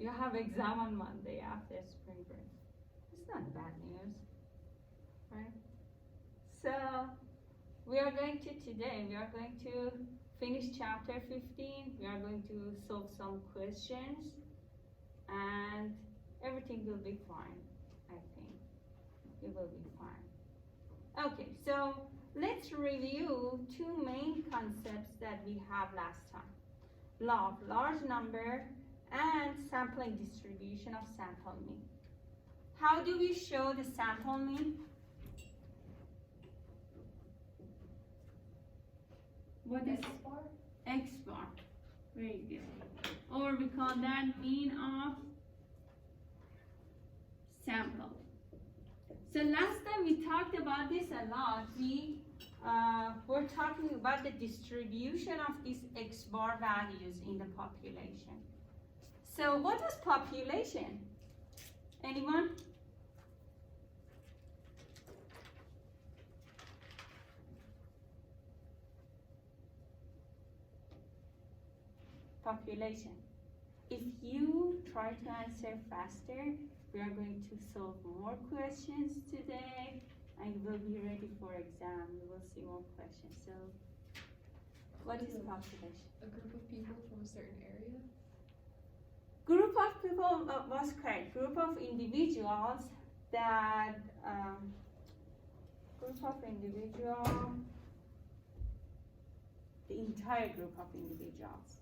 You have exam on Monday after spring break. It's not bad news, right? So we are going to finish chapter 15. We are going to solve some questions and everything will be fine, I think. It will be fine. Okay, so let's review two main concepts that we have last time. Law of large number and sampling distribution of sample mean. How do we show the sample mean? What is X bar? X bar? Very good. Or we call that mean of sample. So last time we talked about this a lot. We were talking about the distribution of these X bar values in the population. So what was population? Anyone? Population. If you try to answer faster, we are going to solve more questions today and we'll be ready for exam. We will see more questions. So, what is population? A group of people from a certain area? Group of people was correct. Group of individuals that, the entire group of individuals.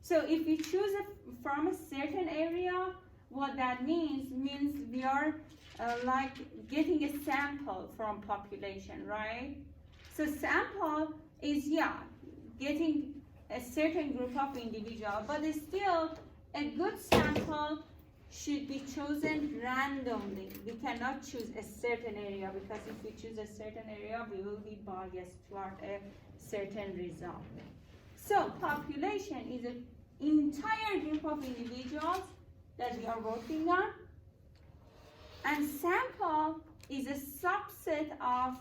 So if we choose from a certain area, what that means we are like getting a sample from population, right? So sample is, getting a certain group of individuals, but it's still a good sample should be chosen randomly. We cannot choose a certain area because if we choose a certain area, we will be biased toward a certain result. So population is an entire group of individuals that we are working on, and sample is a subset of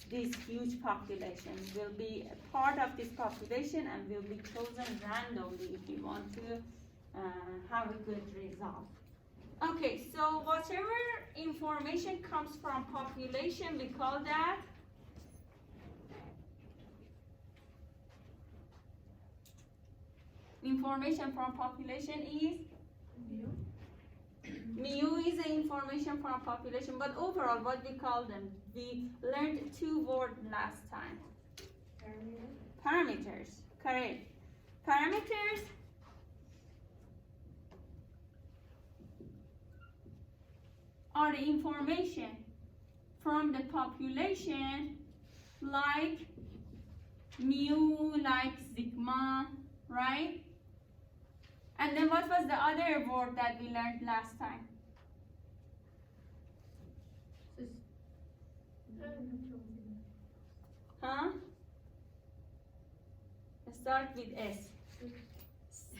this huge population. Will be a part of this population and will be chosen randomly if we want to have a good result. Okay, so whatever information comes from population, we call that information from population is mu is the information from population, but overall what we call them? We learned two words last time. Parameters, correct. Parameters are the information from the population like mu, like sigma, right? And then what was the other word that we learned last time? Huh? Let's start with S.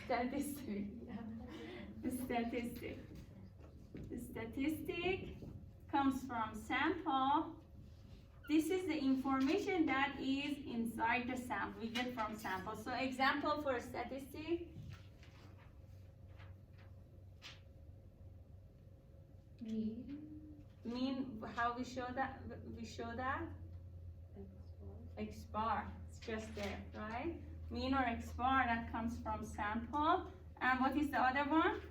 Statistic. Statistic. The statistic comes from sample. This is the information that is inside the sample, we get from sample. So example for statistic. Mean, how we show that? X bar, it's just there, right? Mean or X bar, that comes from sample. And what is the other one?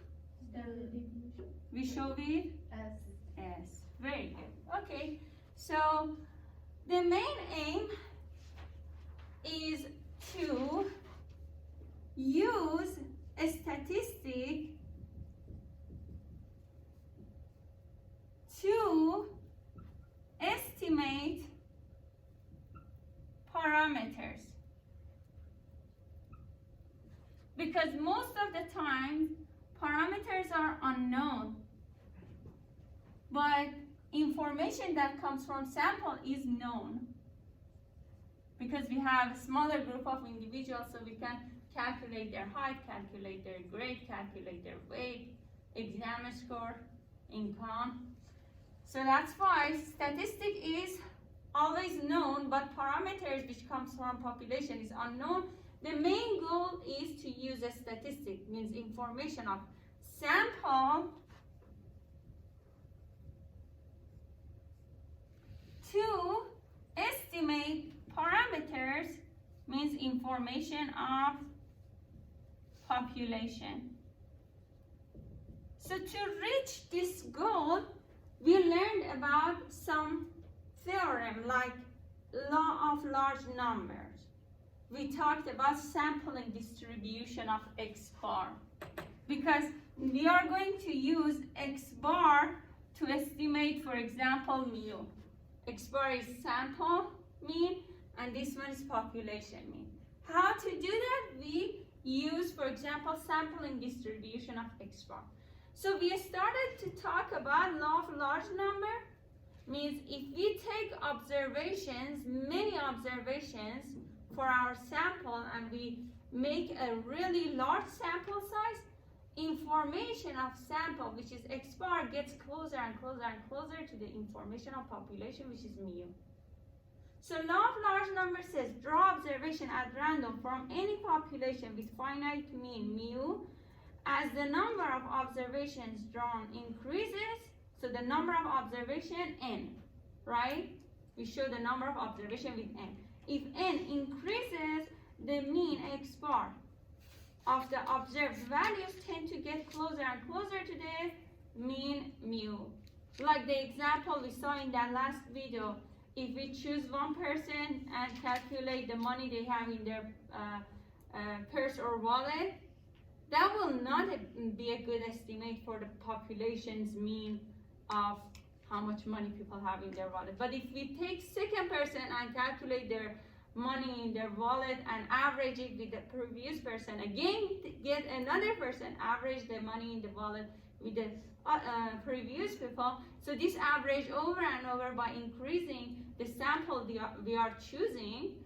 We show it S. Very good. Okay, so the main aim is to use a statistic to estimate parameters. Because most of the time, parameters are unknown, but information that comes from sample is known. Because we have a smaller group of individuals, so we can calculate their height, calculate their grade, calculate their weight, exam score, income. So that's why statistic is always known, but parameters which comes from population is unknown. The main goal is to use a statistic, means information of sample to estimate parameters, means information of population. So to reach this goal, we learned about some theorem like law of large numbers. We talked about sampling distribution of X bar because we are going to use X bar to estimate, for example, mu. X bar is sample mean and this one is population mean. How to do that? We use, for example, sampling distribution of X bar. So we started to talk about law of large number, means if we take observations, many observations for our sample and we make a really large sample size, information of sample, which is X bar, gets closer and closer and closer to the information of population, which is mu. So law of large number says draw observation at random from any population with finite mean mu. As the number of observations drawn increases, so the number of observation n, right? We show the number of observation with n. If n increases, the mean X bar of the observed values tend to get closer and closer to the mean mu. Like the example we saw in that last video, if we choose one person and calculate the money they have in their purse or wallet, that will not be a good estimate for the population's mean of how much money people have in their wallet. But if we take second person and calculate their money in their wallet and average it with the previous person, again get another person, average the money in the wallet with the previous people. So this average over and over by increasing the sample we are choosing,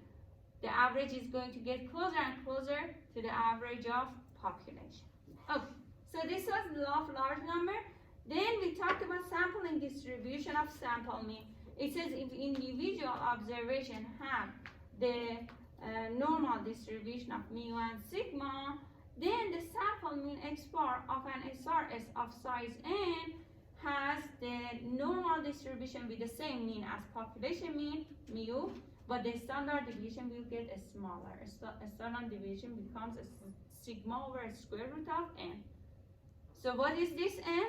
the average is going to get closer and closer to the average of population. Okay, so this was the law of large number. Then we talked about sampling distribution of sample mean. It says if individual observation have the normal distribution of mu and sigma, then the sample mean X bar of an SRS of size n has the normal distribution with the same mean as population mean, mu, but the standard deviation will get smaller. Standard deviation becomes a sigma over a square root of n. So what is this n?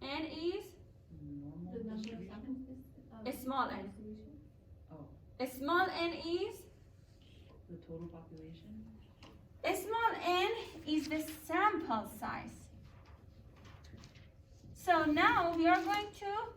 N is The number of samples. a small n. Oh, A small n is? the total population? A small n is the sample size. So now we are going to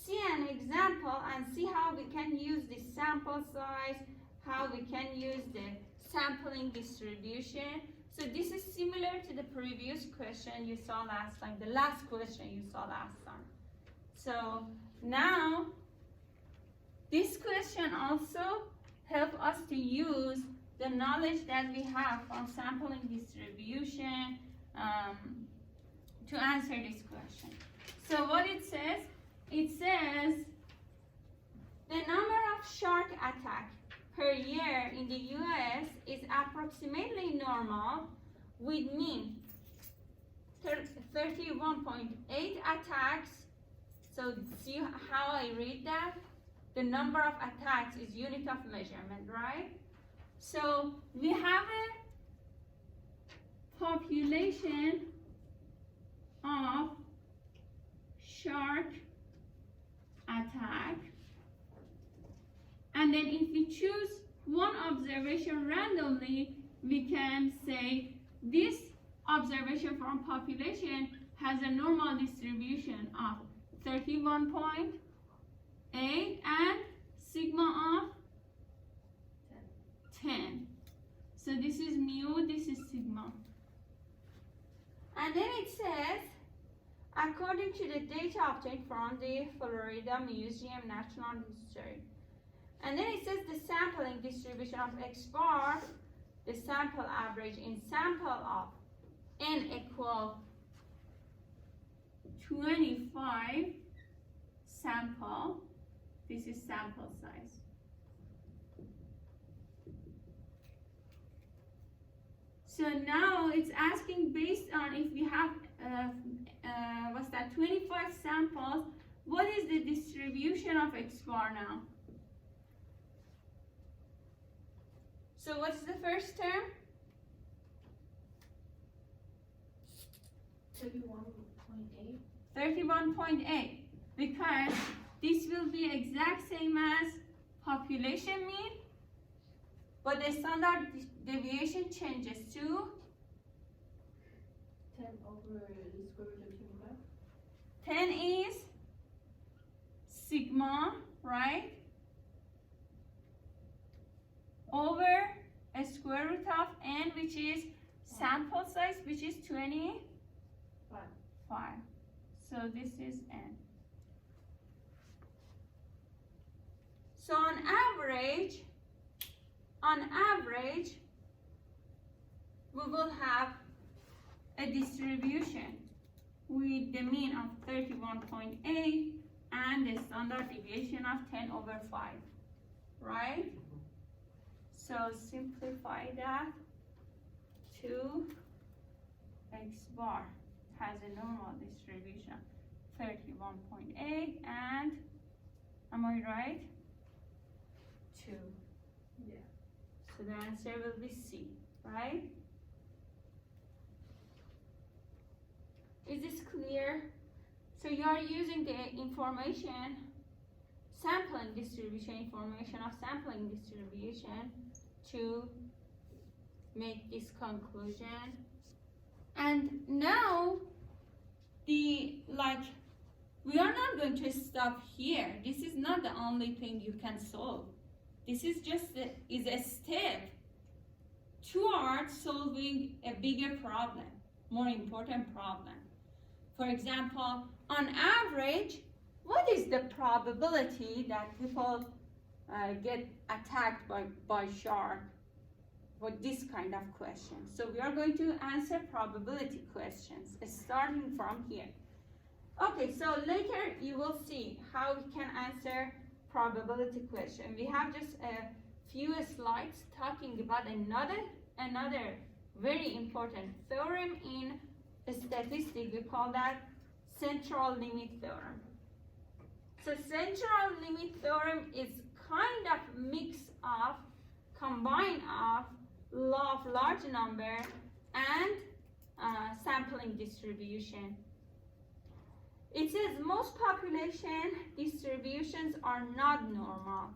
see an example and see how we can use the sample size, how we can use the sampling distribution. So this is similar to the previous question you saw last time, the last question you saw last time. So now this question also helps us to use the knowledge that we have from sampling distribution to answer this question. So what it says the number of shark attacks per year in the US is approximately normal with mean 31.8 attacks. So see how I read that? The number of attacks is unit of measurement, right? So we have a population of shark attack, and then if we choose one observation randomly, we can say this observation from population has a normal distribution of 31.8 and sigma of 10. So this is mu, this is sigma. And then it says, according to the data obtained from the Florida Museum Natural History. And then it says the sampling distribution of X bar, the sample average in sample of n equal 25 sample. This is sample size. So now it's asking based on if we have, 25 samples, what is the distribution of X bar now? So what's the first term? 31.8. 31.8, because this will be exact same as population mean, but the standard deviation changes to 10 over the square root of 25. 10 is sigma, right? Over a square root of n, which is sample size, which is 25. So this is n. So on average, we will have a distribution with the mean of 31.8 and the standard deviation of 10 over 5, right? So simplify that to X bar has a normal distribution 31.8 and, am I right? 2. Yeah. So the answer will be C, right? Is this clear? So you are using the information, sampling distribution, information of sampling distribution to make this conclusion. And now, we are not going to stop here. This is not the only thing you can solve. This is just is a step towards solving a bigger problem, more important problem. For example, on average, what is the probability that people get attacked by shark? For this kind of question. So we are going to answer probability questions starting from here. Okay, so later you will see how we can answer probability question. We have just a few slides talking about another very important theorem in statistics. We call that central limit theorem. So central limit theorem is kind of combine of law of large number and sampling distribution. It says most population distributions are not normal.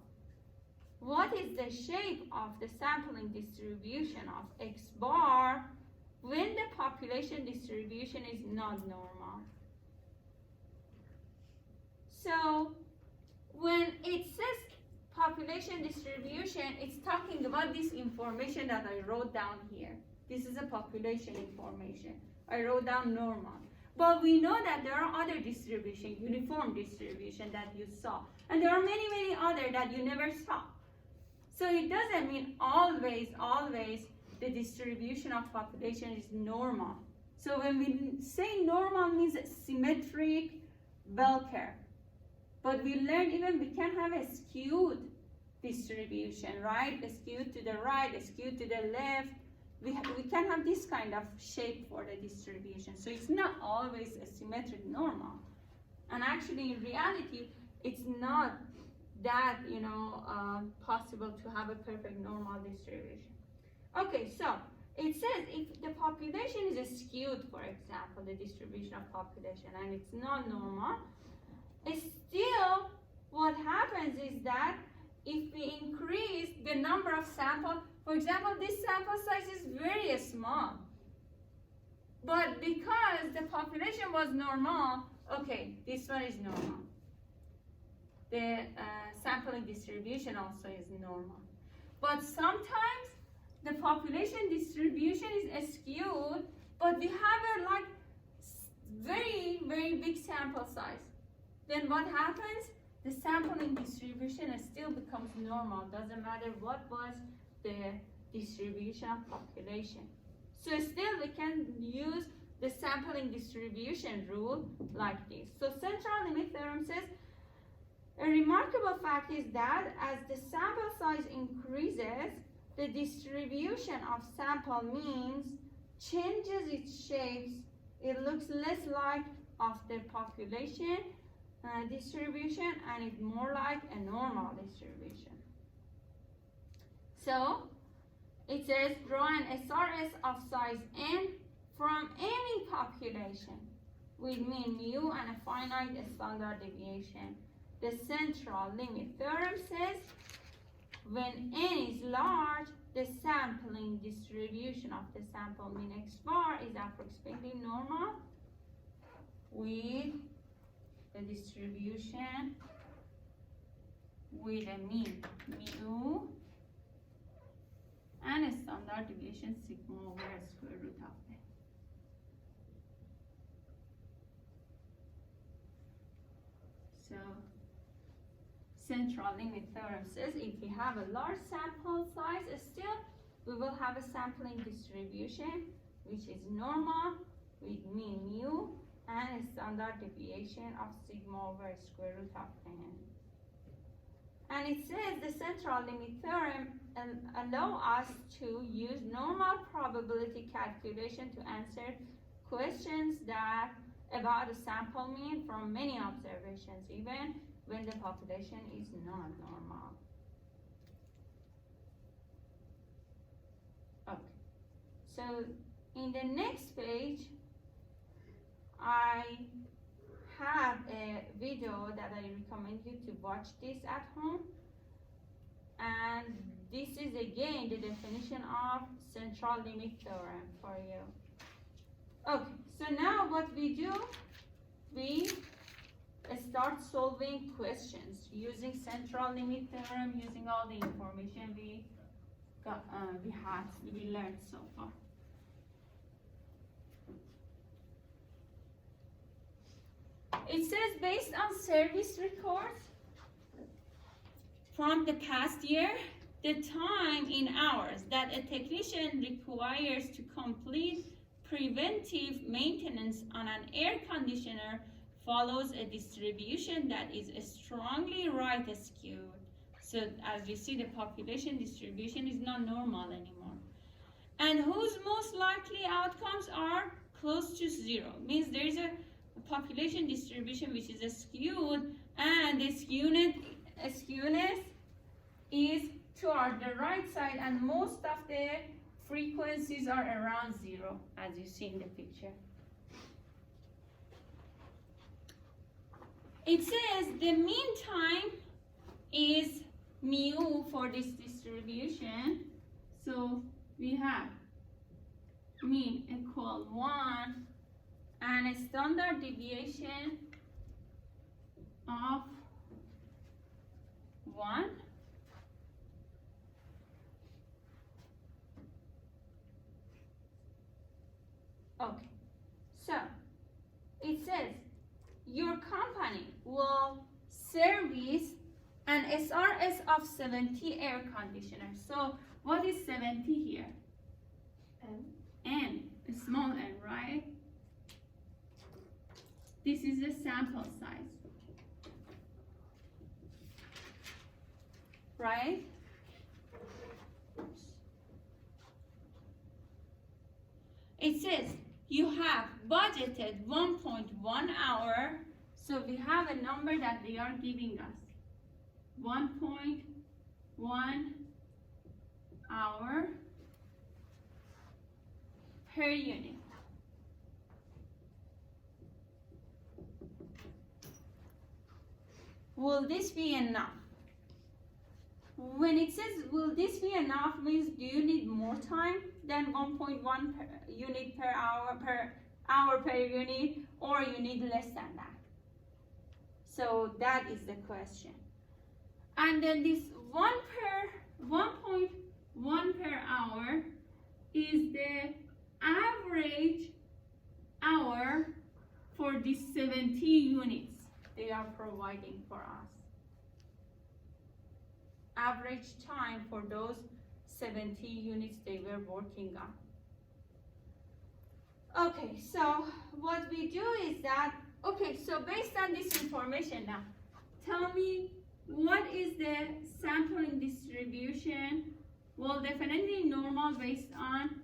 What is the shape of the sampling distribution of X bar when the population distribution is not normal? So when it says population distribution, it's talking about this information that I wrote down here. This is a population information. I wrote down normal. But we know that there are other distribution, uniform distribution that you saw. And there are many, many other that you never saw. So it doesn't mean always the distribution of population is normal. So when we say normal means symmetric bell curve. But we learned even we can have a skewed distribution, right? A skewed to the right, a skewed to the left. We can have this kind of shape for the distribution. So it's not always a symmetric normal. And actually, in reality, it's not that, possible to have a perfect normal distribution. Okay, so it says if the population is skewed, for example, the distribution of population, and it's not normal, still what happens is that if we increase the number of samples, for example, this sample size is very small. But because the population was normal, okay, this one is normal. The sampling distribution also is normal. But sometimes the population distribution is skewed, but we have a very, very big sample size. Then what happens? The sampling distribution still becomes normal. Doesn't matter what was the distribution of population. So still we can use the sampling distribution rule like this. So central limit theorem says a remarkable fact is that as the sample size increases, the distribution of sample means changes its shapes. It looks less like of the population distribution and it's more like a normal distribution. So it says draw an SRS of size n from any population with mean mu and a finite standard deviation. The central limit theorem says when n is large, the sampling distribution of the sample mean x bar is approximately normal with the distribution with a mean mu and a standard deviation sigma over square root of n. So central limit theorem says if we have a large sample size, still we will have a sampling distribution which is normal with mean mu and a standard deviation of sigma over square root of n. And it says the central limit theorem allow us to use normal probability calculation to answer questions that about a sample mean from many observations, even when the population is not normal. Okay, so in the next page, I have a video that I recommend you to watch this at home. And this is again the definition of central limit theorem for you. Okay, so now what we do, we start solving questions using central limit theorem, using all the information we learned so far. It says based on service records from the past year, the time in hours that a technician requires to complete preventive maintenance on an air conditioner follows a distribution that is strongly right skewed. So as you see, the population distribution is not normal anymore. And whose most likely outcomes are close to zero. Means there is a population distribution which is skewed, and the skewness is toward the right side, and most of the frequencies are around zero, as you see in the picture. It says the mean time is mu for this distribution. So we have mean equal 1 and a standard deviation of 1. Okay, so it says your company will service an SRS of 70 air conditioners. So what is 70 here? N, a small n, right? This is the sample size, right? It says you have budgeted 1.1 hour, so we have a number that they are giving us. 1.1 hour per unit. Will this be enough? When it says will this be enough means do you need more time than 1.1 unit per hour per unit, or you need less than that? So that is the question. And then this 1.1 per hour is the average hour for these 70 units they are providing for us. Average time for those 70 units they were working on. Okay, so what we do is that, okay, so based on this information now, tell me what is the sampling distribution? Well, definitely normal based on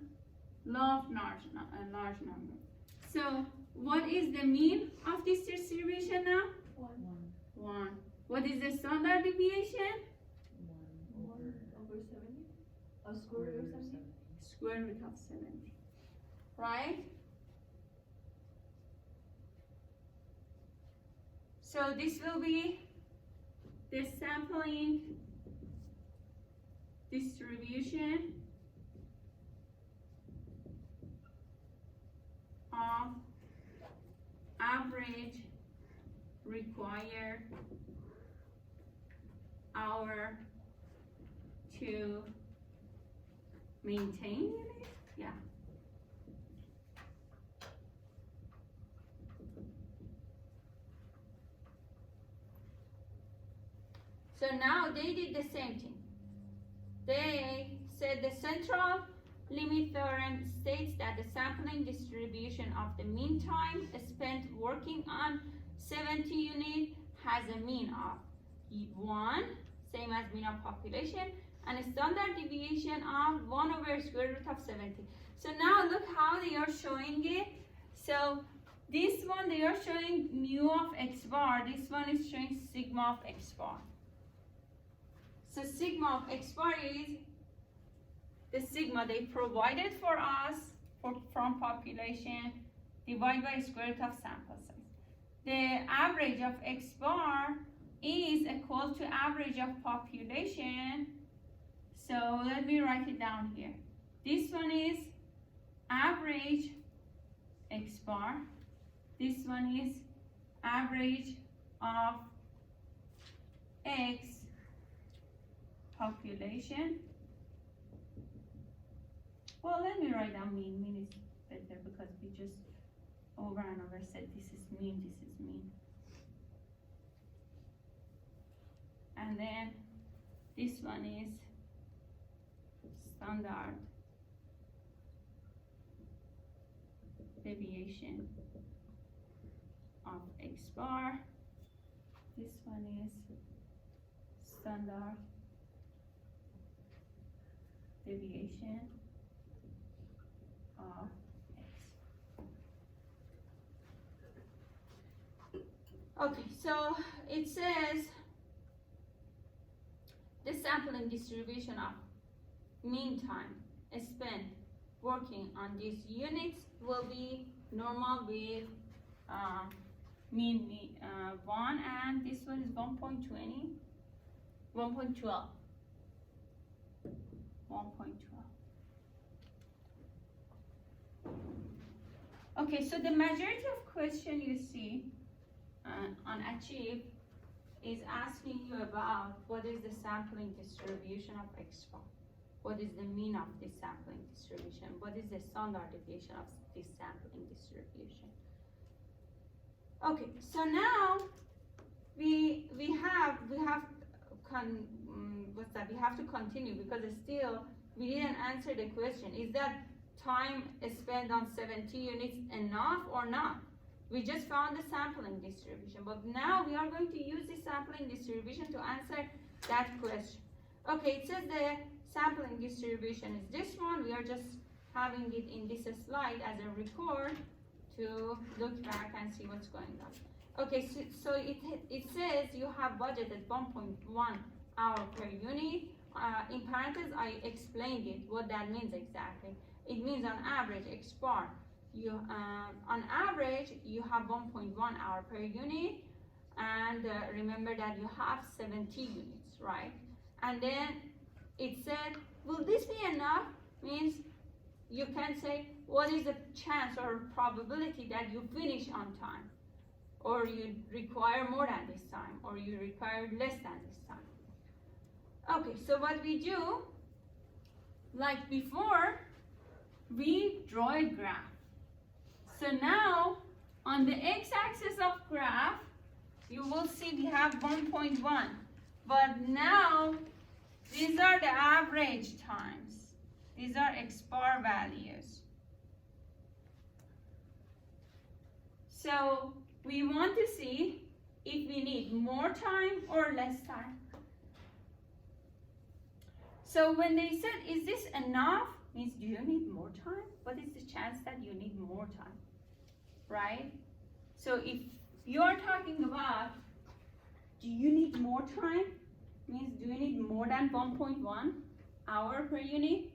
law of large number. So what is the mean of this distribution now? 1. 1. What is the standard deviation? 1 1 over 70? A square root of 70? Square root of 70. Right? So this will be the sampling distribution of average required hour to maintain unit? Yeah. So now they did the same thing. They said the central limit theorem states that the sampling distribution of the mean time spent working on 70 units has a mean of 1, same as mean of population, and a standard deviation of 1 over square root of 70. So now look how they are showing it. So this one they are showing mu of x bar, this one is showing sigma of x bar. So sigma of x bar is the sigma they provided for us from population divided by square root of sample size. The average of x bar is equal to average of population. So let me write it down here. This one is average x bar. This one is average of x population. Well, let me write down mean. Mean is better because we just over and over said this is mean, this is mean. And then this one is standard deviation of x bar. This one is standard deviation of x. Okay, so it says the sampling distribution of mean time spent working on these units will be normal with mean 1, and this one is 1.20, 1.12. 1.12. Okay, so the majority of question you see on Achieve is asking you about what is the sampling distribution of x bar, what is the mean of this sampling distribution, what is the standard deviation of this sampling distribution. Okay, so now we have to continue because still we didn't answer the question. Is that time spent on 70 units enough or not? We just found the sampling distribution, but now we are going to use the sampling distribution to answer that question. Okay, it says the sampling distribution is this one. We are just having it in this slide as a record to look back and see what's going on. Okay, so it says you have budgeted 1.1 hour per unit. In parentheses, I explained it, what that means exactly. It means on average, x bar, on average, you have 1.1 hour per unit, and remember that you have 70 units, right? And then it said, will this be enough? Means you can say, what is the chance or probability that you finish on time? Or you require more than this time, or you require less than this time. Okay, so what we do, like before, we draw a graph. So now, on the x-axis of graph, you will see we have 1.1. But now, these are the average times. These are x bar values. So, we want to see if we need more time or less time. So when they said, is this enough? Means, do you need more time? What is the chance that you need more time? Right? So if you're talking about, do you need more time? Means, do you need more than 1.1 hour per unit?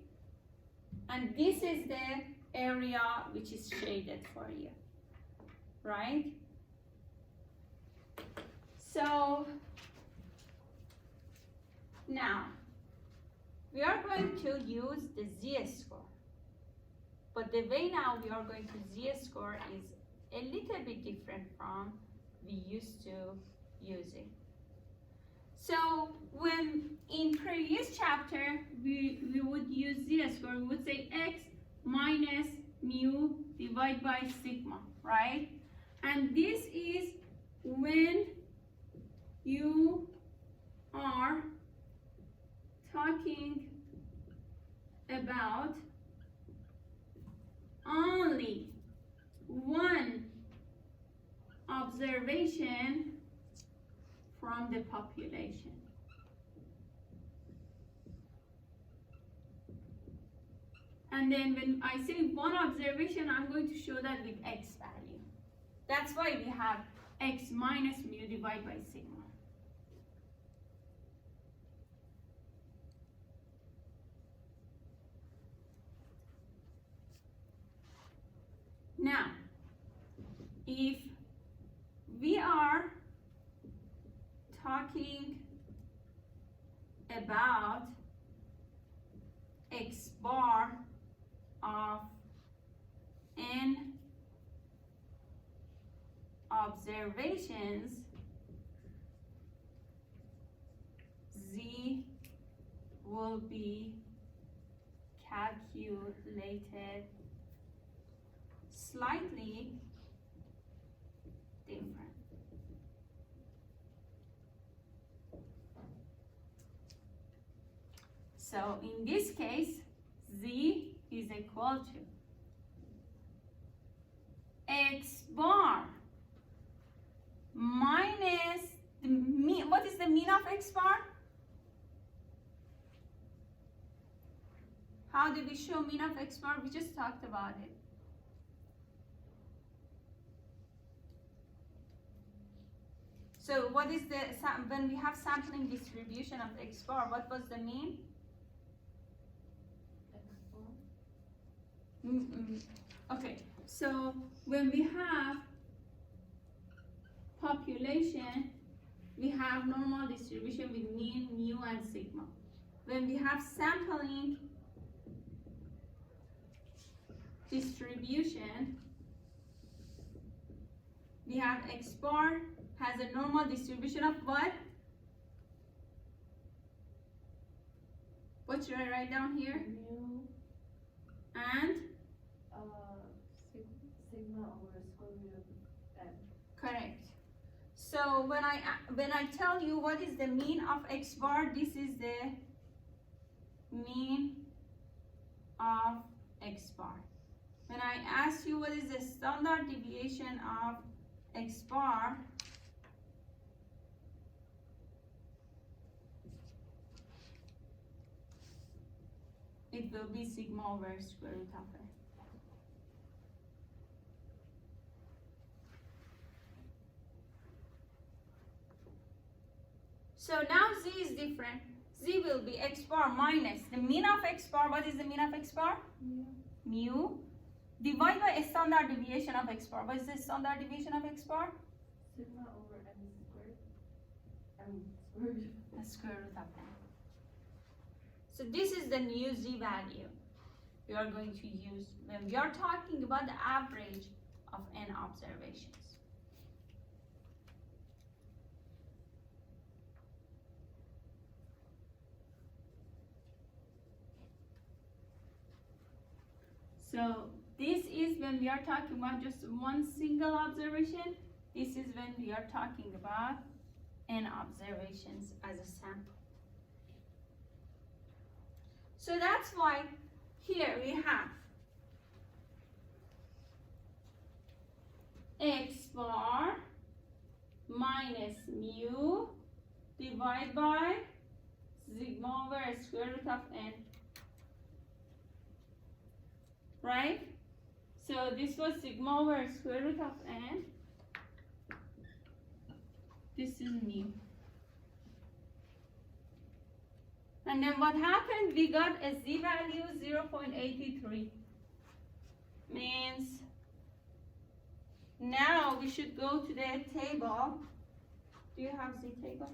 And this is the area which is shaded for you. Right? So now we are going to use the z-score, but the way now we are going to z-score is a little bit different from we used to using. So when in previous chapter we would use z-score, we would say x minus mu divided by sigma, right? And this is when you are talking about only one observation from the population. And then when I say one observation, I'm going to show that with x value. That's why we have x minus mu divided by sigma. Now, if we are talking about x bar of n observations, z will be calculated slightly different. So in this case, z is equal to x bar minus the mean. What is the mean of x bar? How did we show mean of x bar? We just talked about it. So what is the, when we have sampling distribution of x bar, what was the mean? Okay, so when we have population, we have normal distribution with mean, mu, and sigma. When we have sampling distribution, we have x bar has a normal distribution of what? What should I write down here? Mu and sigma over square root of n. correct. So when I tell you what is the mean of x bar, this is the mean of x bar. When I ask you what is the standard deviation of x bar, it will be sigma over square root of n. So now z is different. Z will be x bar minus the mean of x bar. What is the mean of x bar? Mu. Divided by a standard deviation of x bar. What is the standard deviation of x bar? Sigma over n squared. Square root. The square root of n. So this is the new z value we are going to use when we are talking about the average of n observations. So this is when we are talking about just one single observation. This is when we are talking about n observations as a sample. So that's why here we have x bar minus mu divided by sigma over square root of n. Right? So this was sigma over square root of n. This is mu. And then what happened? We got a z value 0.83. Means now we should go to the table. Do you have z table?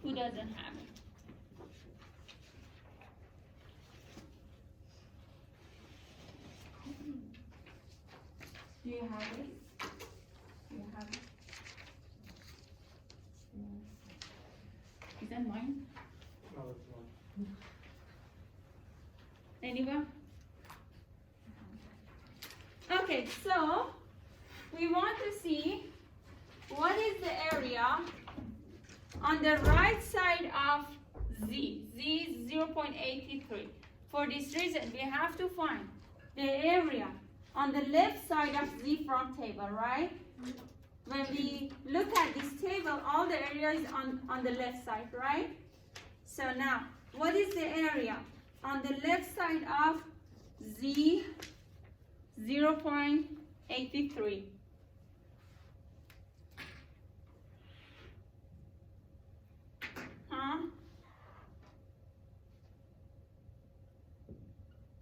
Who doesn't have it? Do you have it? Do you have it? Is that mine? No, that's not. Anyone? Okay, so we want to see what is the area on the right side of z. Z is 0.83. For this reason, we have to find the area on the left side of z from table, right? When we look at this table, all the areas on the left side, right? So now, what is the area on the left side of z 0.83? Huh?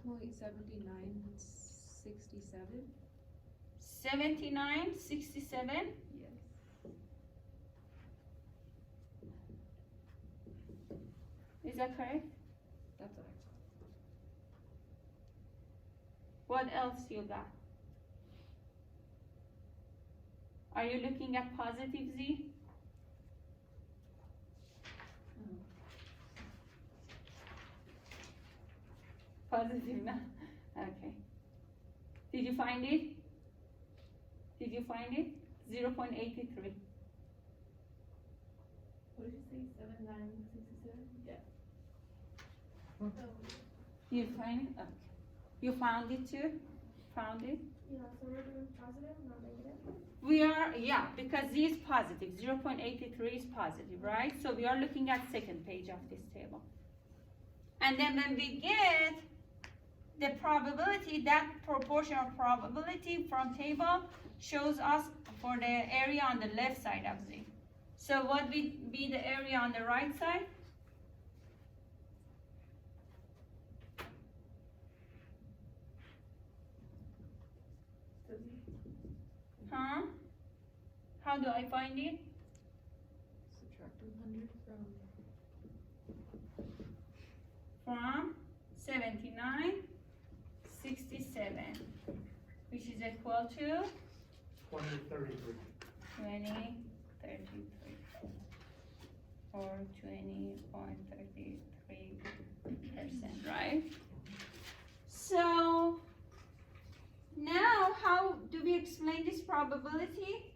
0.7967. 79.67. Yes. Is that correct? That's what What else you got? Are you looking at positive z? Positive, no? Okay. Did you find it? Did you find it? 0.83. What did you say? 7967? Yeah. Hmm. You find it? Okay. You found it too? Found it? Yeah, so we're doing positive, not negative? We are, yeah, because z is positive. 0.83 is positive, right? So we are looking at second page of this table. And then when we get the probability, that proportional probability from table shows us for the area on the left side of z. So what would be the area on the right side? Huh? How do I find it? Subtract 100 From 79.67, which is equal to 2033. 20.33 or 20.33%, right? So now how do we explain this probability?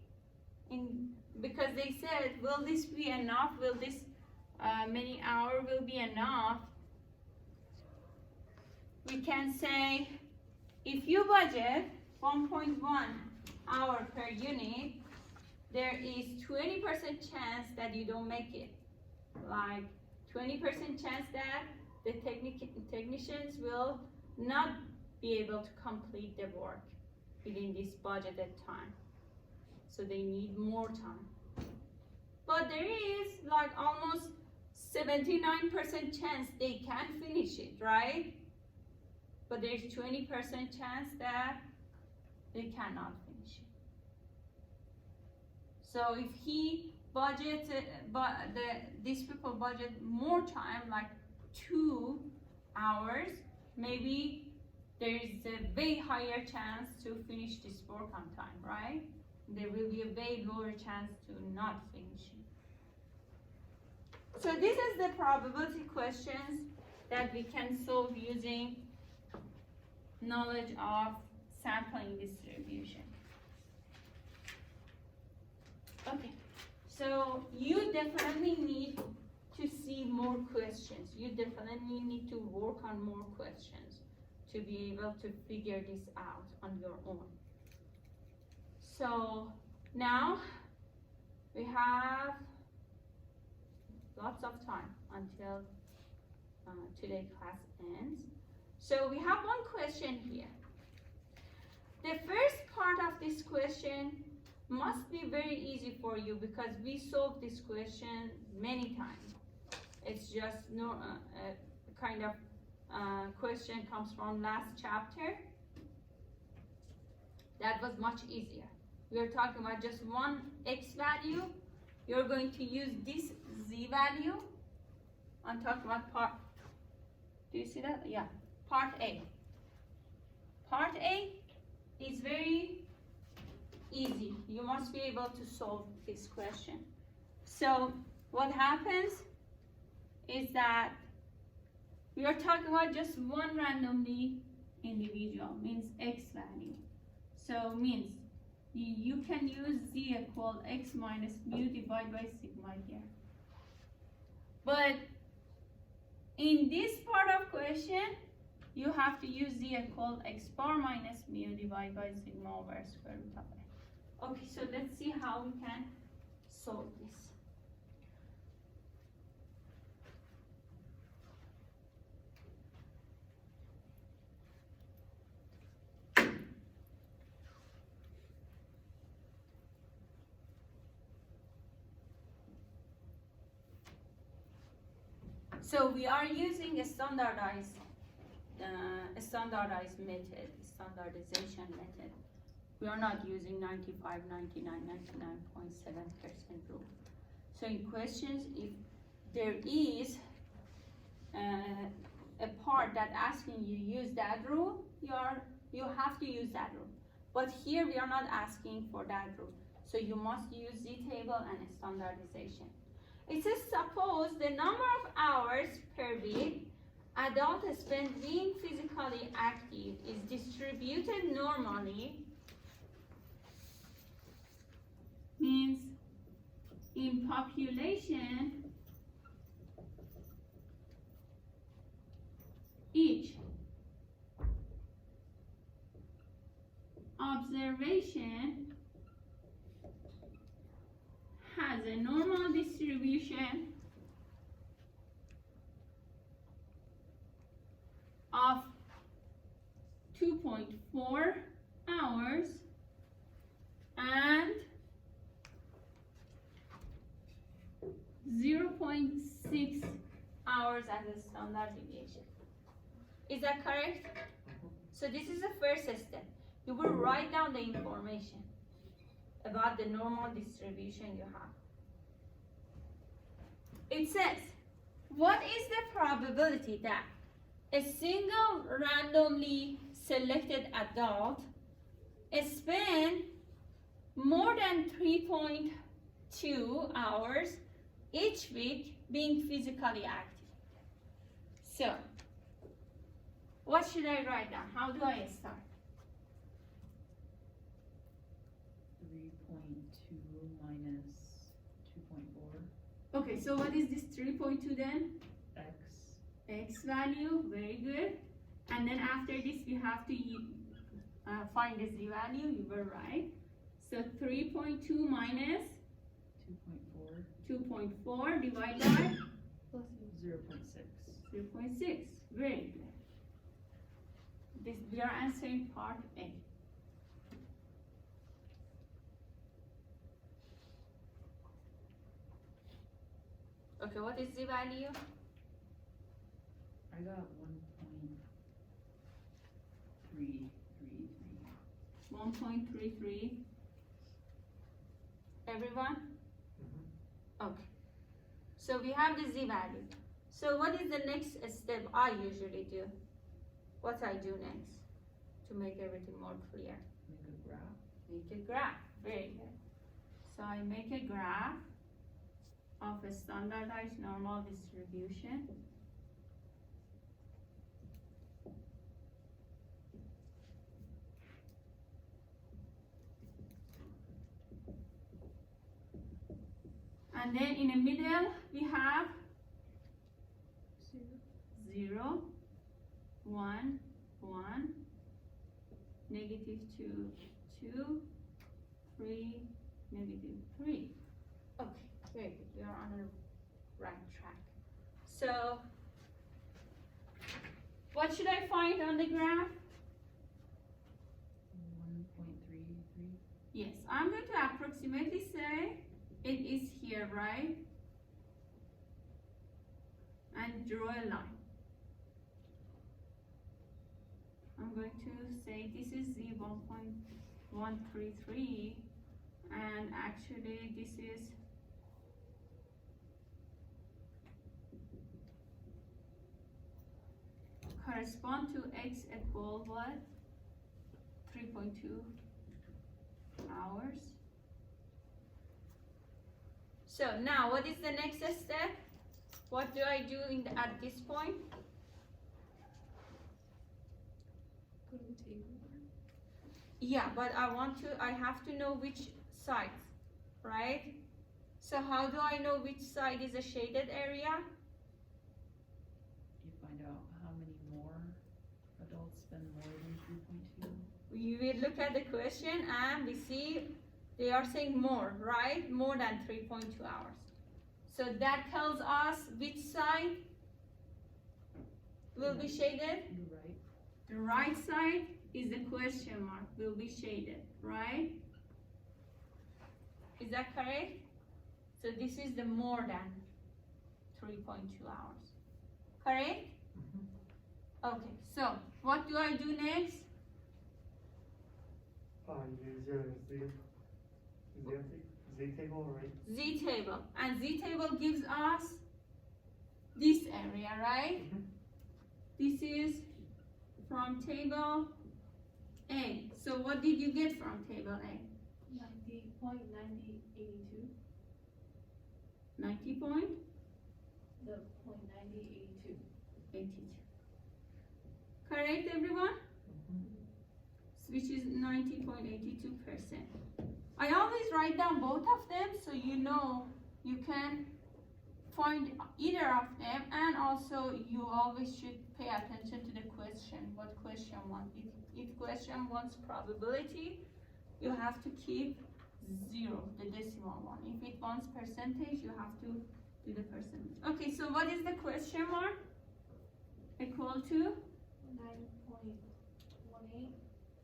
Because they said, will this be enough? Will this many hour will be enough? We can say, if you budget 1.1 hour per unit, there is 20% chance that you don't make it. Like 20% chance that the technicians will not be able to complete the work within this budgeted time. So they need more time. But there is like almost 79% chance they can finish it, right? But there's 20% chance that they cannot finish it. So if he budgets, these people budget more time, like 2 hours, maybe there is a way higher chance to finish this work on time, right? There will be a way lower chance to not finish it. So this is the probability questions that we can solve using knowledge of sampling distribution. Okay, so you definitely need to see more questions. You definitely need to work on more questions to be able to figure this out on your own. So now We have lots of time until today class ends. So we have one question here. The first part of this question must be very easy for you because we solved this question many times. It's just kind of question comes from last chapter. That was much easier. We are talking about just one x value. You're going to use this z value. I'm talking about part. Do you see that? Yeah. Part A. Part A is very easy. You must be able to solve this question. So what happens is that we are talking about just one randomly individual, means x value. So means you can use z equal x minus mu divided by sigma here. But in this part of question, you have to use z equal x bar minus mu divided by sigma over square root of a. Okay, so let's see how we can solve this. So we are using a standardized standardization method. We are not using 95, 99, 99.7% rule. So in questions, if there is a part that asking you use that rule, you have to use that rule. But here we are not asking for that rule. So you must use z-table and standardization. It says suppose the number of hours per week adults spend being physically active is distributed normally, means in population each observation has a normal distribution of 2.4 hours and 0.6 hours as a standard deviation. Is that correct? So this is the first step. You will write down the information about the normal distribution you have. It says, what is the probability that a single randomly selected adult spend more than 3.2 hours each week being physically active? So, what should I write down? How do I start? 3.2 minus 2.4. Okay, so what is this 3.2 then? X. X value, very good. And then after this, we have to find the z value, you were right. So 3.2 minus 2.4 divided by 0.6. 0.6, very good. This, we are answering part A. Okay, what is the value? I got 1.333. 1.33. Everyone? Okay. So we have the z value. So what is the next step I usually do? What I do next to make everything more clear? Make a graph. Make a graph. Very good. So I make a graph of a standardized normal distribution. And then in the middle we have 0, 1, 1, negative 2, 2, 3, negative 3. Okay, very good. We are on the right track. So, what should I find on the graph? 1.33. Yes, I'm going to approximately say it is here, right? And draw a line. I'm going to say this is Z 1.133, and actually this is correspond to X equal what? 3.2 hours. So now what is the next step? What do I do at this point? Go to the table. Yeah, but I have to know which sides, right? So how do I know which side is a shaded area? You find out how many more adults spend more than 3.2. We will look at the question and we see they are saying more, right? More than 3.2 hours. So that tells us which side will be shaded. You're right. The right side is the question mark, will be shaded, right? Is that correct? So this is the more than 3.2 hours. Correct? Okay, so what do I do next? Use your Z table, right? Z table. And Z table gives us this area, right? This is from table A. So what did you get from table A? 90.9082. 90 point? The 0.9082. 82. Correct, everyone? Which is 90.82%. I always write down both of them so you know you can find either of them, and also you always should pay attention to the question, what question wants. If question wants probability, you have to keep 0, the decimal one. If it wants percentage, you have to do the percentage. Okay, so what is the question mark? Equal to? 9.18.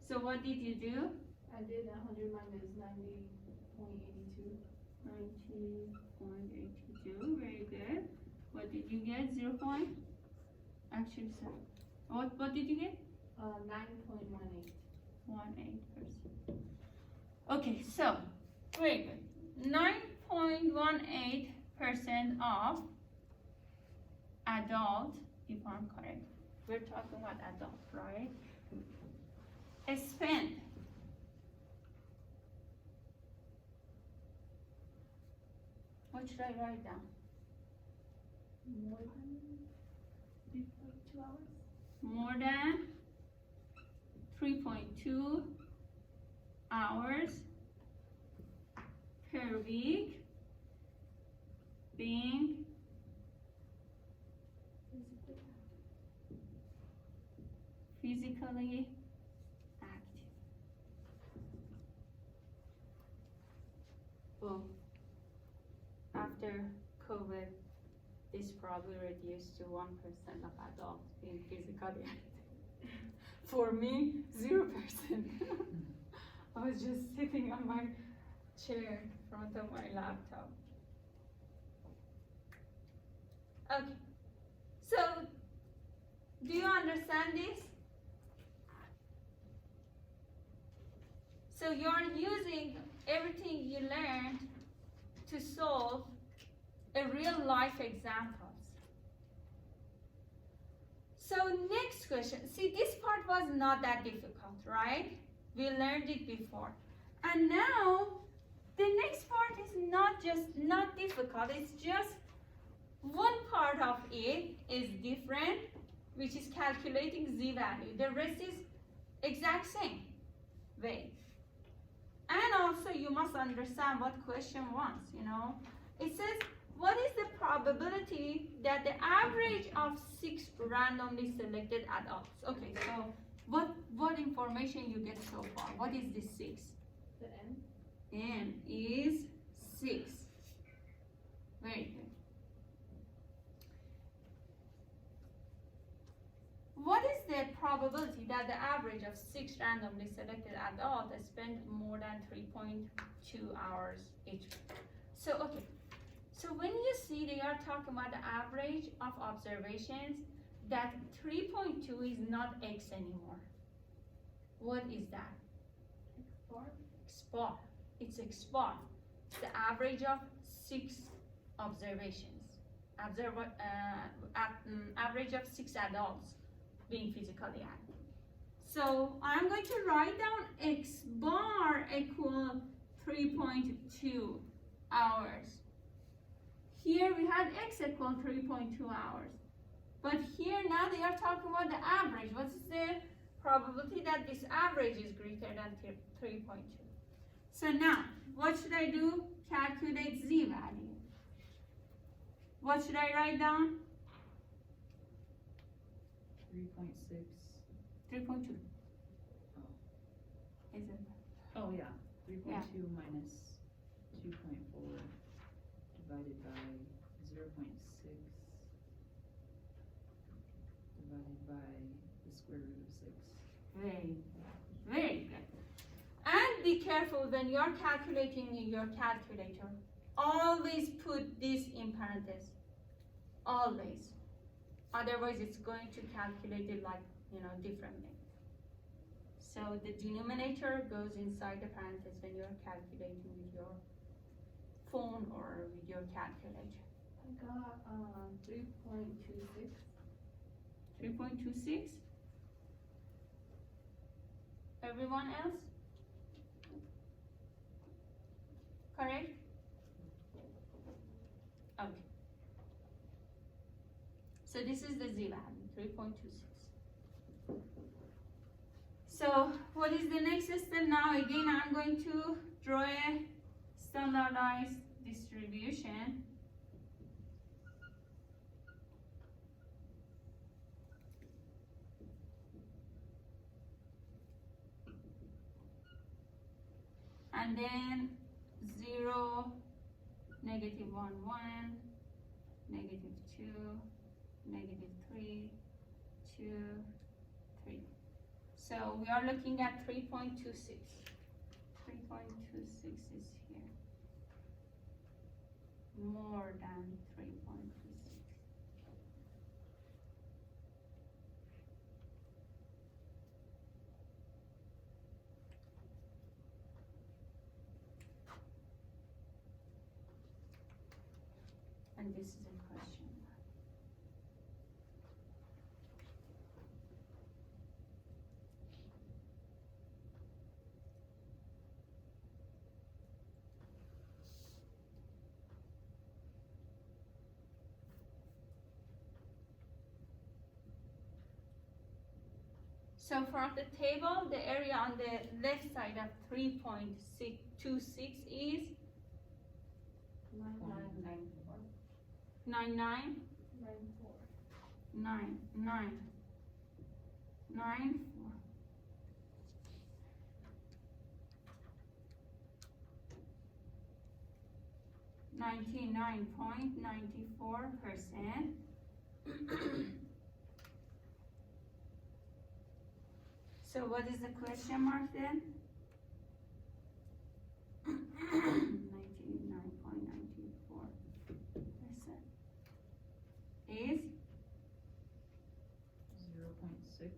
So what did you do? I did 100 minus 90.82. 90.82, very good. What did you get? 0 point? Actually, so what did you get? 9.18. 18%. Okay, so very good. 9.18% of adult, if I'm correct. We're talking about adult, right? Spend what should I write down? More than 3.2 hours? More than 3.2 hours per week being physically active. Well, after COVID, this probably reduced to 1% of adults being physically active. For me, 0%. I was just sitting on my chair in front of my laptop. Okay, so do you understand this? So you are using everything you learned to solve a real life examples. So next question, see this part was not that difficult, right? We learned it before. And now the next part is not difficult, it's just one part of it is different, which is calculating z value. The rest is exact same way. And also you must understand what question wants, you know. It says, what is the probability that the average of 6 randomly selected adults? Okay, so what information you get so far? What is this 6? The N? N is 6. Very good. What is the probability that the average of 6 randomly selected adults spend more than 3.2 hours each? So, okay. So when you see they are talking about the average of observations, that 3.2 is not X anymore. What is that? X X-bar. It's X-bar. The average of 6 observations. Average of 6 adults being physically active. So I'm going to write down X-bar equal 3.2 hours. Here we had X equal 3.2 hours. But here now they are talking about the average. What's the probability that this average is greater than 3.2? So now, what should I do? Calculate Z value. What should I write down? 3.6. 3.2. Oh. Is it? Oh, yeah. 3.2 Yeah. minus 2.4 divided by 0.6 divided by the square root of 6. Very good. Very good. And be careful when you are calculating in your calculator. Always put this in parentheses. Always. Otherwise, it's going to calculate it like, differently. So the denominator goes inside the parentheses when you're calculating with your phone or with your calculator. I got 3.26. 3.26. Everyone else? Correct? Okay. So this is the Z value, 3.26. So what is the next step now? Again, I'm going to draw a standardized distribution. And then 0, negative 1, 1, negative 2, negative 3, 2, 3. So we are looking at 3.26. 3.26 is here. More than 3.26. And this is a question mark. So from the table, the area on the left side of 3.26 is 9.94. 99, 94. 9, 9, 9, 4. %. So what is the question mark then? 99.94% is 0.6,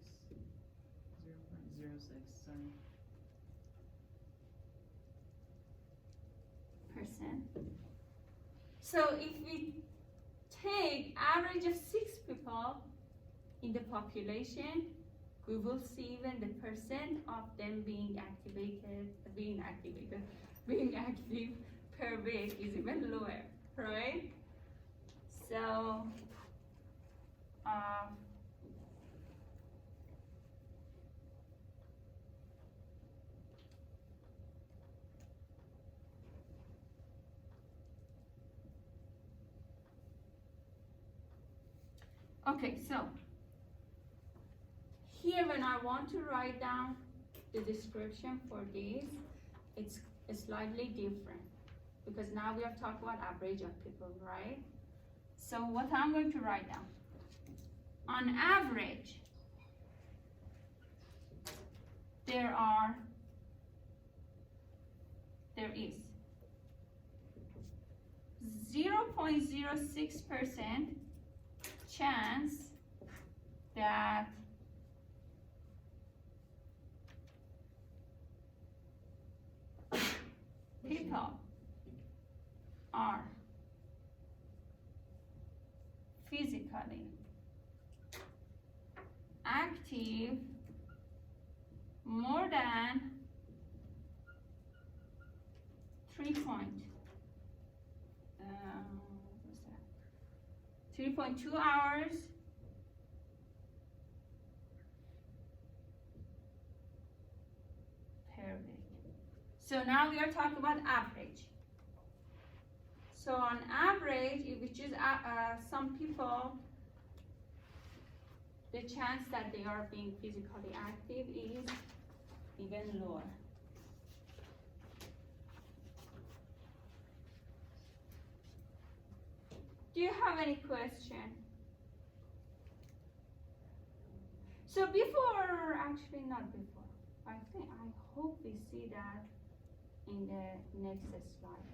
0.06, sorry. %. So if we take average of 6 people in the population, we will see even the percent of them being active per week is even lower, right? So, okay, so here when I want to write down the description for this, it's slightly different. because now we have talked about average of people, right? So what I'm going to write down, on average, there is 0.06% chance that people are physically active more than 3.2 hours per week. So now we are talking about average. So on average, if we choose some people, the chance that they are being physically active is even lower. Do you have any question? So before, actually not before, I hope we see that in the next slide.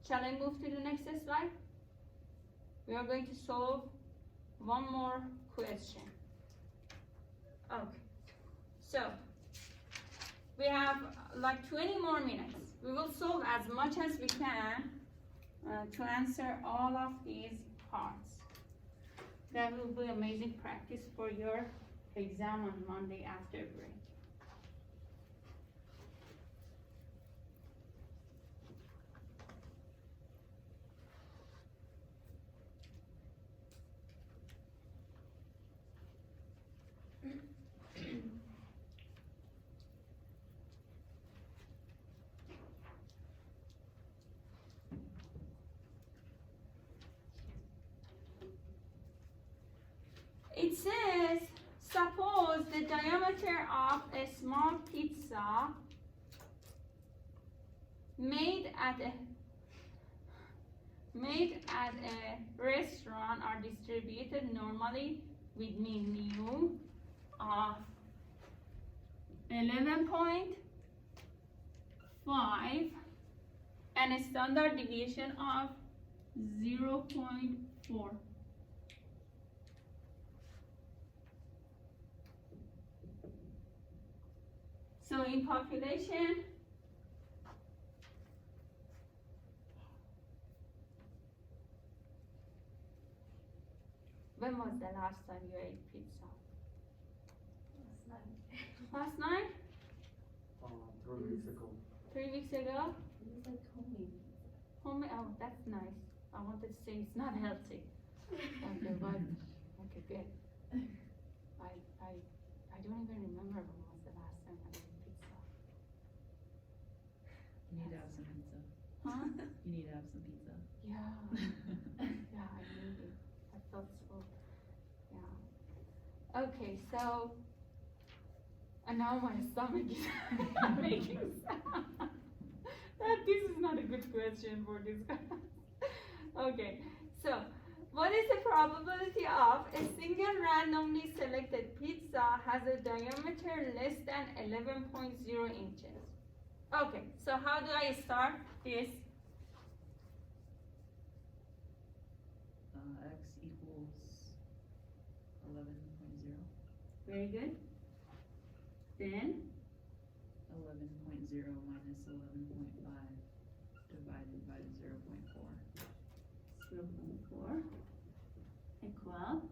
Shall I move to the next slide? We are going to solve one more question. Okay, so we have like 20 more minutes. We will solve as much as we can to answer all of these parts. That will be amazing practice for your exam on Monday after break. It says, suppose the diameter of a small pizza made at a restaurant are distributed normally with mean mu of 11.5 and a standard deviation of 0.4. So in population, when was the last time you ate pizza? Last night? 3 weeks ago. 3 weeks ago? It was like homemade. Homemade, oh, that's nice. I wanted to say it's not healthy. Okay, but, okay, good. I don't even remember when was the last time I ate pizza. You need to have some pizza. Huh? You need to have some pizza. Yeah. Yeah, I need it. I felt so, yeah. Okay, so, and now my stomach is making sound. This is not a good question for this class. Okay, so, what is the probability of a single randomly selected pizza has a diameter less than 11.0 inches? Okay, so how do I start this? X equals 11.0. Very good. Then 11.0 minus 11.5 divided by 0.4. 0.4 equal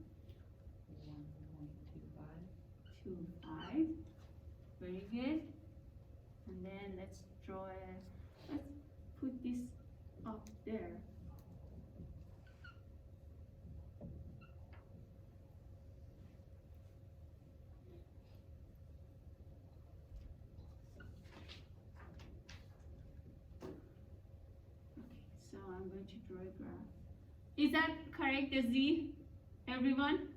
1.25. 25. Very good. And then let's put this up there. So I'm going to draw a graph. Is that correct, the Z, everyone?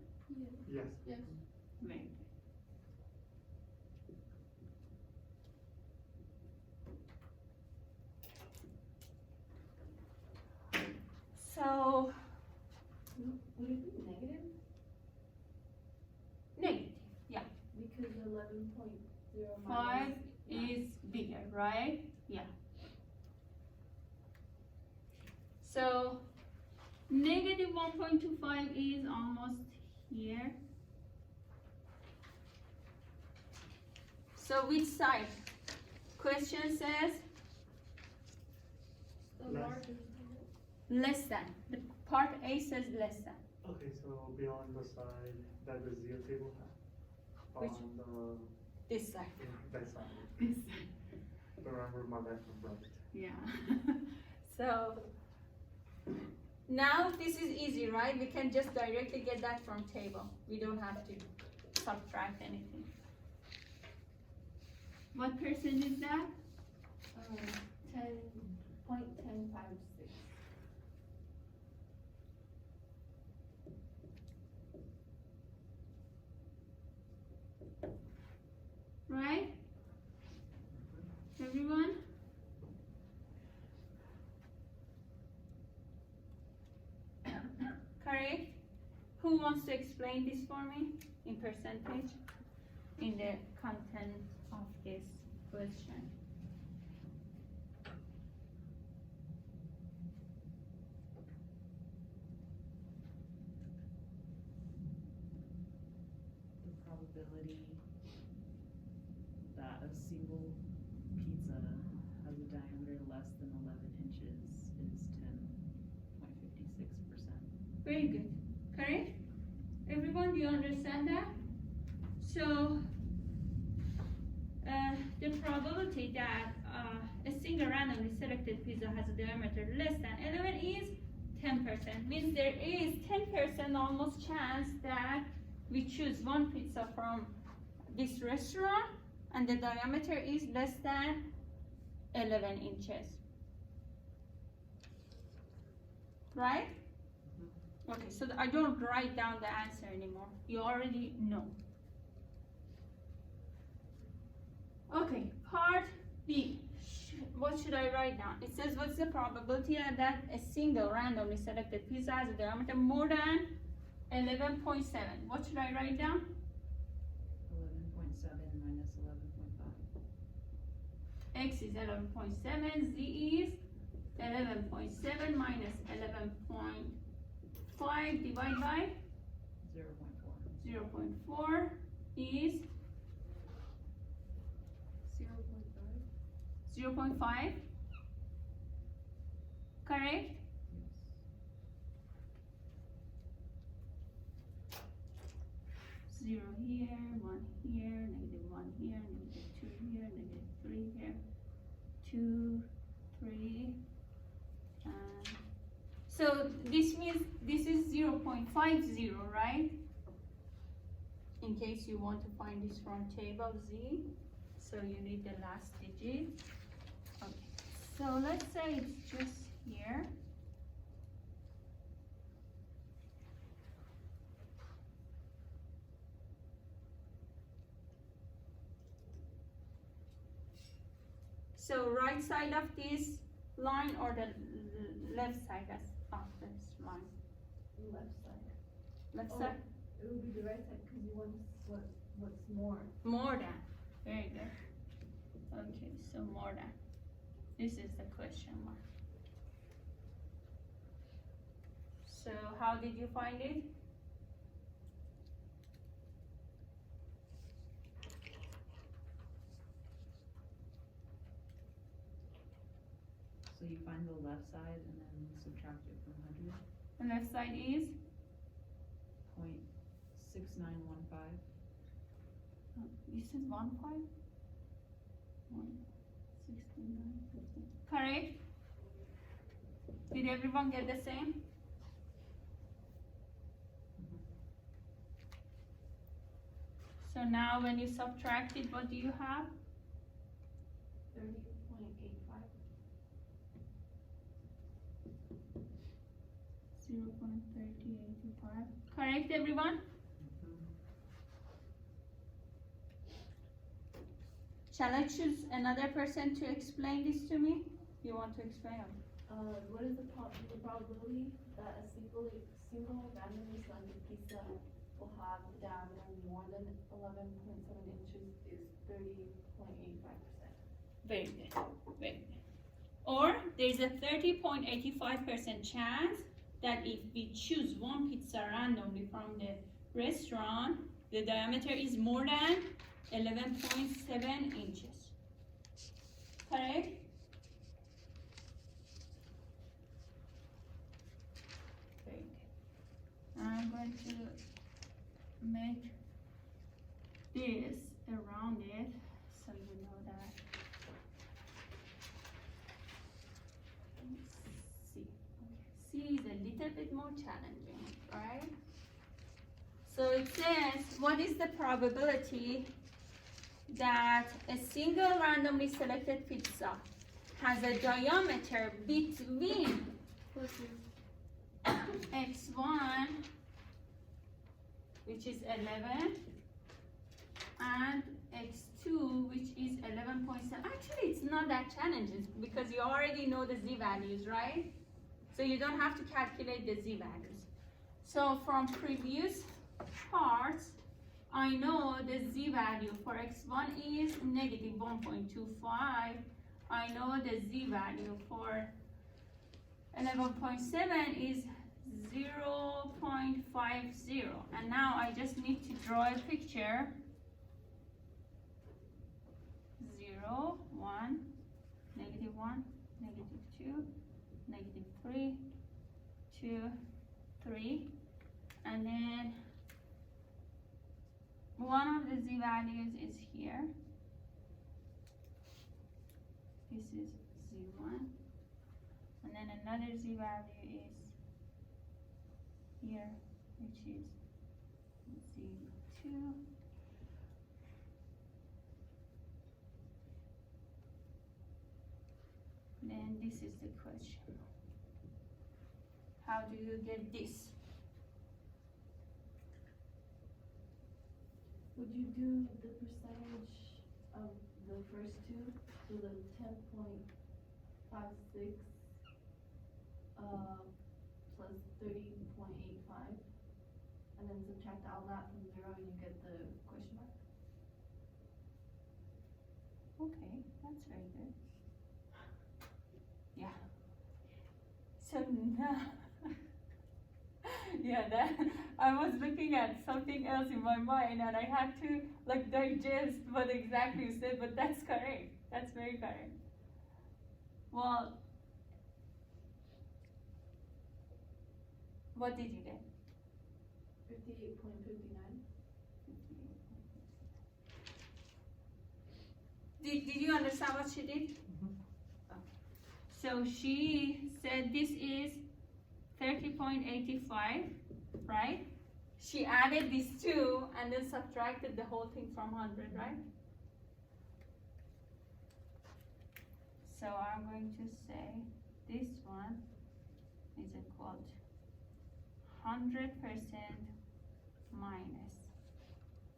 Yes. Yes. Very good. Would it be negative? Negative, yeah. Because 11.0 5 minus is bigger, right? Yeah. So negative 1.25 is almost here. So which side? Question says the Less. larger. less than. The part A says less than. Okay, so beyond the side that the zero table has. Which? On the, This side. that side. This side. Remember my left and right. Yeah. So now this is easy, right? We can just directly get that from table. We don't have to subtract anything. What percent is that? 10.1056. Right? Everyone? Correct? Who wants to explain this for me in percentage in the content of this question? The probability that a single pizza has a diameter less than 11 inches is 10.56%. Very good. Correct? Everyone, do you understand that? So, the probability that a single randomly selected pizza has a diameter less than 11 is 10%. Means there is 10% almost chance that we choose one pizza from this restaurant and the diameter is less than 11 inches. Right? Okay, so I don't write down the answer anymore. You already know. Okay, part B. What should I write down? It says, what's the probability that a single randomly selected pizza has a diameter more than 11.7? What should I write down? 11.7 minus 11.5. X is 11.7, Z is 11.7 minus 11.5 divided by 0.4. 0.4 is 0.5. Correct? Yes. Zero here, 1 here, -1 here, -2 here, -3 here, 2, 3, and so this means this is 0.50, right? In case you want to find this from table Z, so you need the last digit. Okay, so let's say it's just here. So right side of this line or the left side of this line? Left side. Left Oh. side? It would be the right side because you want what's more. More than. Very good. Okay, so more than. This is the question mark. So how did you find it? So you find the left side and then subtract it from 100. The left side is? 0.6915. You said 1.5? 169.50. Correct? Did everyone get the same? So now when you subtract it, what do you have? 30.85. 0.3085. Correct, everyone? Shall I choose another person to explain this to me? You want to explain? What is the probability that a single probability single randomly selected pizza will have the diameter more than 11.7 inches is 30.85%. Very good. Very good. Or there's a 30.85% chance that if we choose one pizza randomly from the restaurant, the diameter is more than 11.7 inches. Correct? Very good. I'm going to make this around it so you know that. C is a little bit more challenging, right? So it says, what is the probability that a single randomly selected pizza has a diameter between x1, which is 11, and x2, which is 11.7. Actually, it's not that challenging because you already know the z values, right? So you don't have to calculate the z values. So from previous parts, I know the z value for x1 is negative 1.25. I know the z value for 11.7 is 0.50. And now I just need to draw a picture. 0, 1, negative 1, negative 2, negative 3, 2, 3, and then one of the z values is here. This is z1, and then another z value is here, which is z2. Then this is the question. How do you get this? Would you do the percentage of the first two, so the 10.56 plus 30.85, and then subtract all that from 0 and you get the question mark? Okay, that's very good. Yeah. So now, yeah, that I was looking at something else in my mind and I had to like digest what exactly you said, but that's correct. That's very correct. Well, what did you get? 58.59. Did you understand what she did? Okay. So she said this is 30.85, right? She added these two and then subtracted the whole thing from 100, right? So I'm going to say this one is equal to 100% minus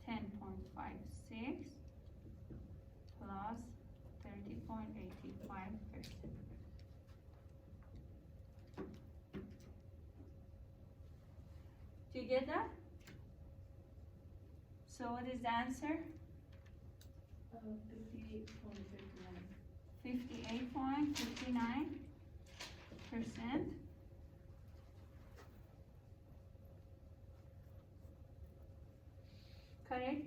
10.56 plus 30.85%. Do you get that? So what is the answer? 58.59. 58.59%. Correct?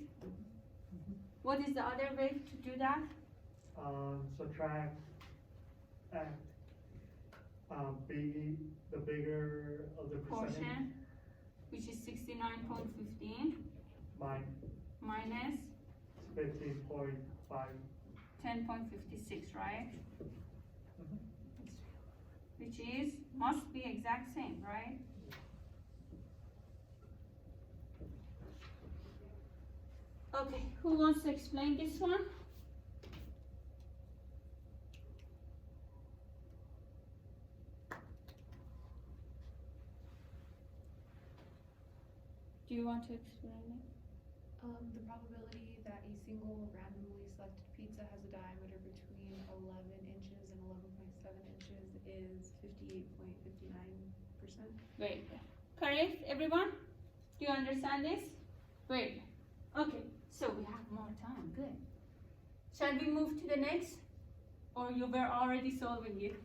What is the other way to do that? Subtract at the bigger of the percentage Portion, which is 69.15 minus 15.5. 10.56, right? Which is, must be exact same, right? Okay, who wants to explain this one? Do you want to explain it? The probability that a single randomly selected pizza has a diameter between 11 inches and 11.7 inches is 58.59%. Very good. Correct, everyone? Do you understand this? Very good. Okay, so we have more time. Good. Shall we move to the next? Or you were already solving it?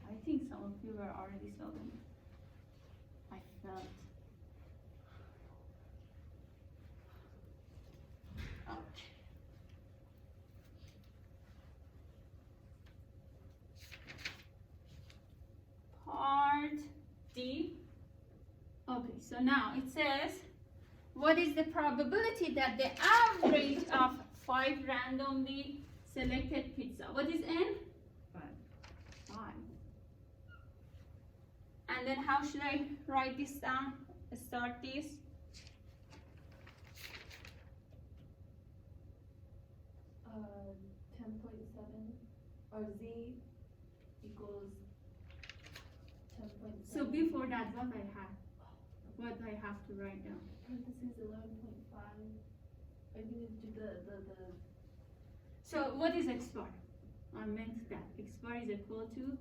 I think some of you were already solving it. I felt. Okay. Part D. Okay, so now it says, what is the probability that the average of 5 randomly selected pizza? What is n? 5. 5. And then how should I write this down? Start this. Uh, 10.7, or z equals 10.7. So before that, what I have to write down? Parentheses 11.5. I need to do the. So what is x bar? I meant that x bar is equal to 11.5.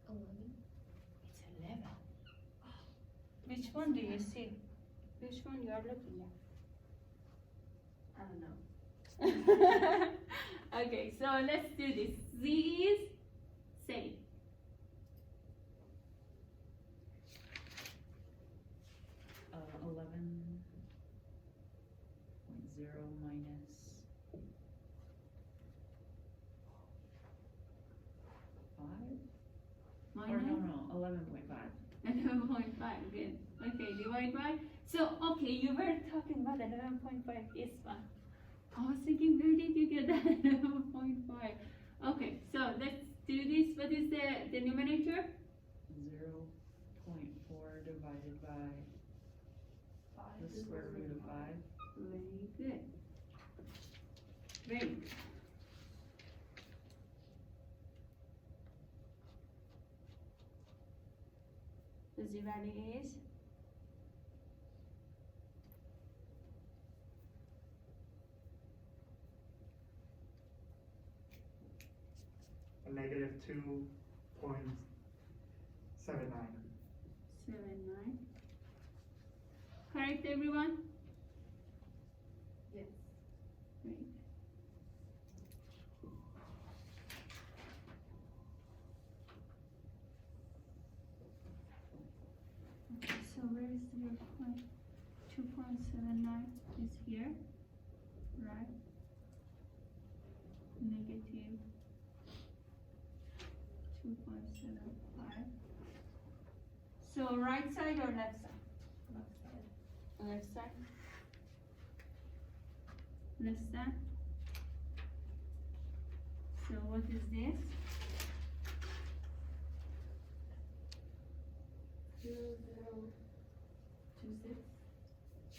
11. it's 11. Which one do you see? Which one you are looking I don't know. at? Okay, so let's do this. Z is say. Uh, 11.0 minus 5? Or Minus? no, 11.5. 11.5, good. Okay, divide by. So, okay, you were talking about 11.5, yes, one. I was thinking, where did you get that 11.5? Okay, so let's do this. What is the numerator? 0.4 divided by 5 the square root of 5. Very good. Very good. The z value is A negative 2.79. 79. Correct, everyone? Yes. Very good. Okay, so where is your point? 2.79 is here, right? Negative 2.75. So right side or left side? Left side. Left side. Left side. So what is this? 0.026.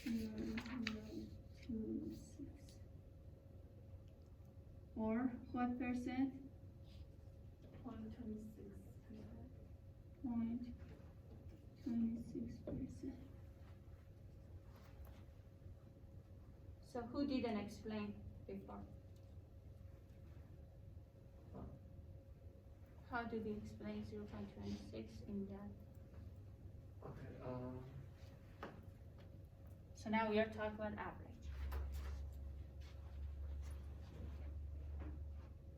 0.026. Or what percent? 0.26%. 0.26%. So who didn't explain before? How do we explain 0.26 in that? Okay, So now we are talking about average.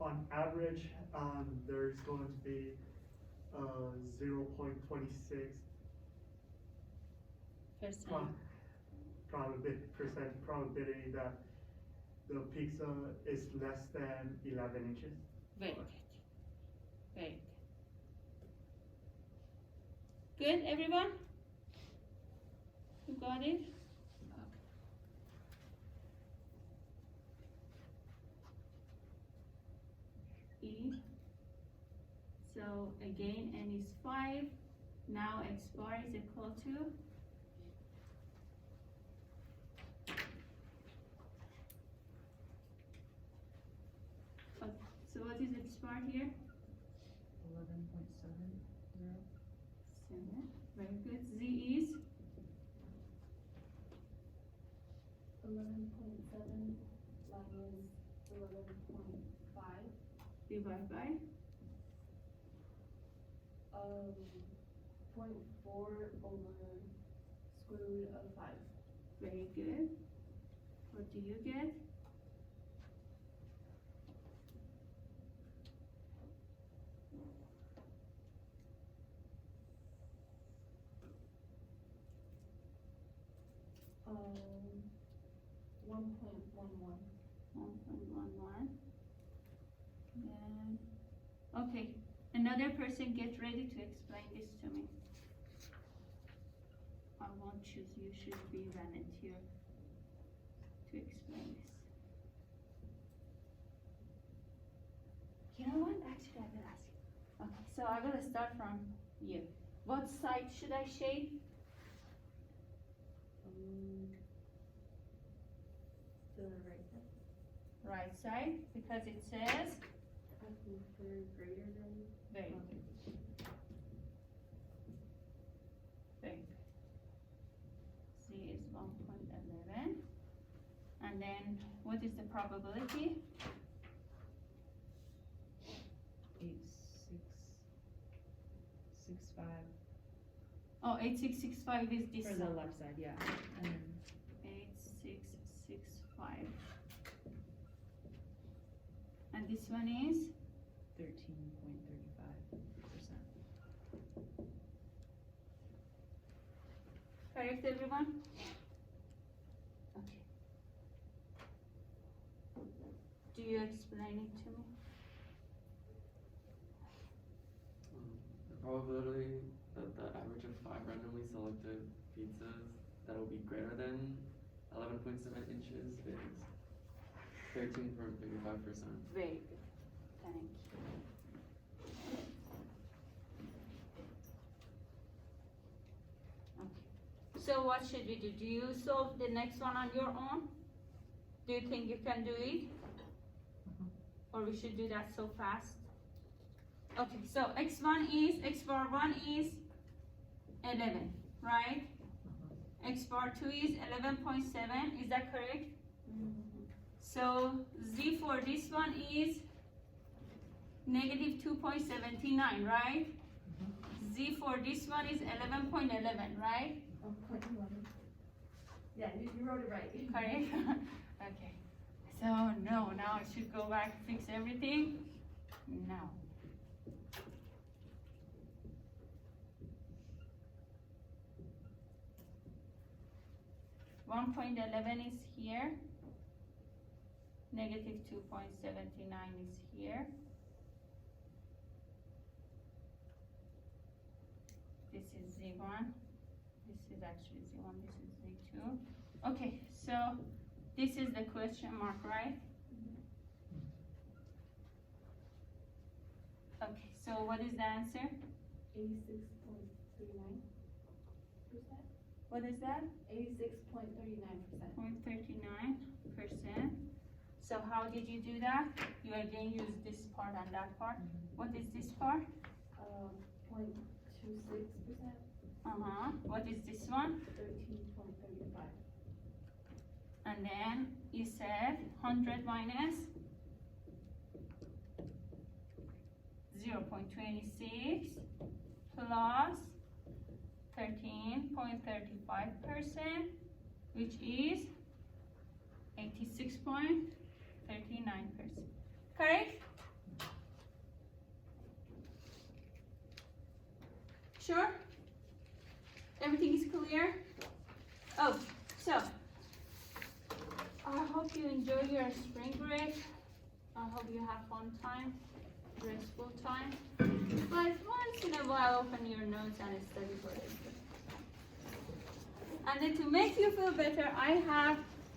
on average, there's going to be 0.26 Percent. probability that the pizza is less than 11 inches. Very good. Very good. Good, everyone? You got it? Okay. E. So again, n is 5. Now x bar is equal to so what is x bar here? 11.70. 7. Very good. Z is 11.7 minus 11.5. Divide by 0.4 over square root of 5. very good. What do you get? Um, 1.11. 1.11. Then, okay, another person get ready to explain this to me. I won't choose you, should be volunteer to explain this. You know what, actually I will ask you. Okay, so I will start from you. What side should I shade? The right side. Right side, because it says, Asking for greater than. very good. Very good. C is 1.11. And then, what is the probability? 8665 Oh, 8665 is this for the side. left side, yeah. And then 8665. And this one is 13.35%. correct, everyone? Okay. Do you explain it to me? The probability that the average of 5 randomly selected pizzas that will be greater than 11.7 inches is 13.35%. Very good. Thank you. Okay. So what should we do? Do you solve the next one on your own? Do you think you can do it? Or we should do that so fast? Okay, so x bar 1 is 11, right? X bar 2 is 11.7, is that correct? So z for this one is negative 2.79, right? Z for this one is 11.11, right? 0.11. Yeah, you wrote it right. Correct? Okay. So no, now I should go back and fix everything. No. .11 is here. Negative 2.79 is here. This is Z1. This is actually Z1, this is Z2. Okay, so this is the question mark, right? Okay, so what is the answer? 86.39%. What is that? 86.39%. 0.39%. So how did you do that? You again use this part and that part. What is this part? 0.26%. What is this one? 13.35. And then you said 100 minus 0.26 plus 13.35%, which is 86.39%. Correct? Sure? Everything is clear? Oh, so I hope you enjoy your spring break. I hope you have fun time, restful time. But once in a while, open your notes and study for it. And then to make you feel better, I have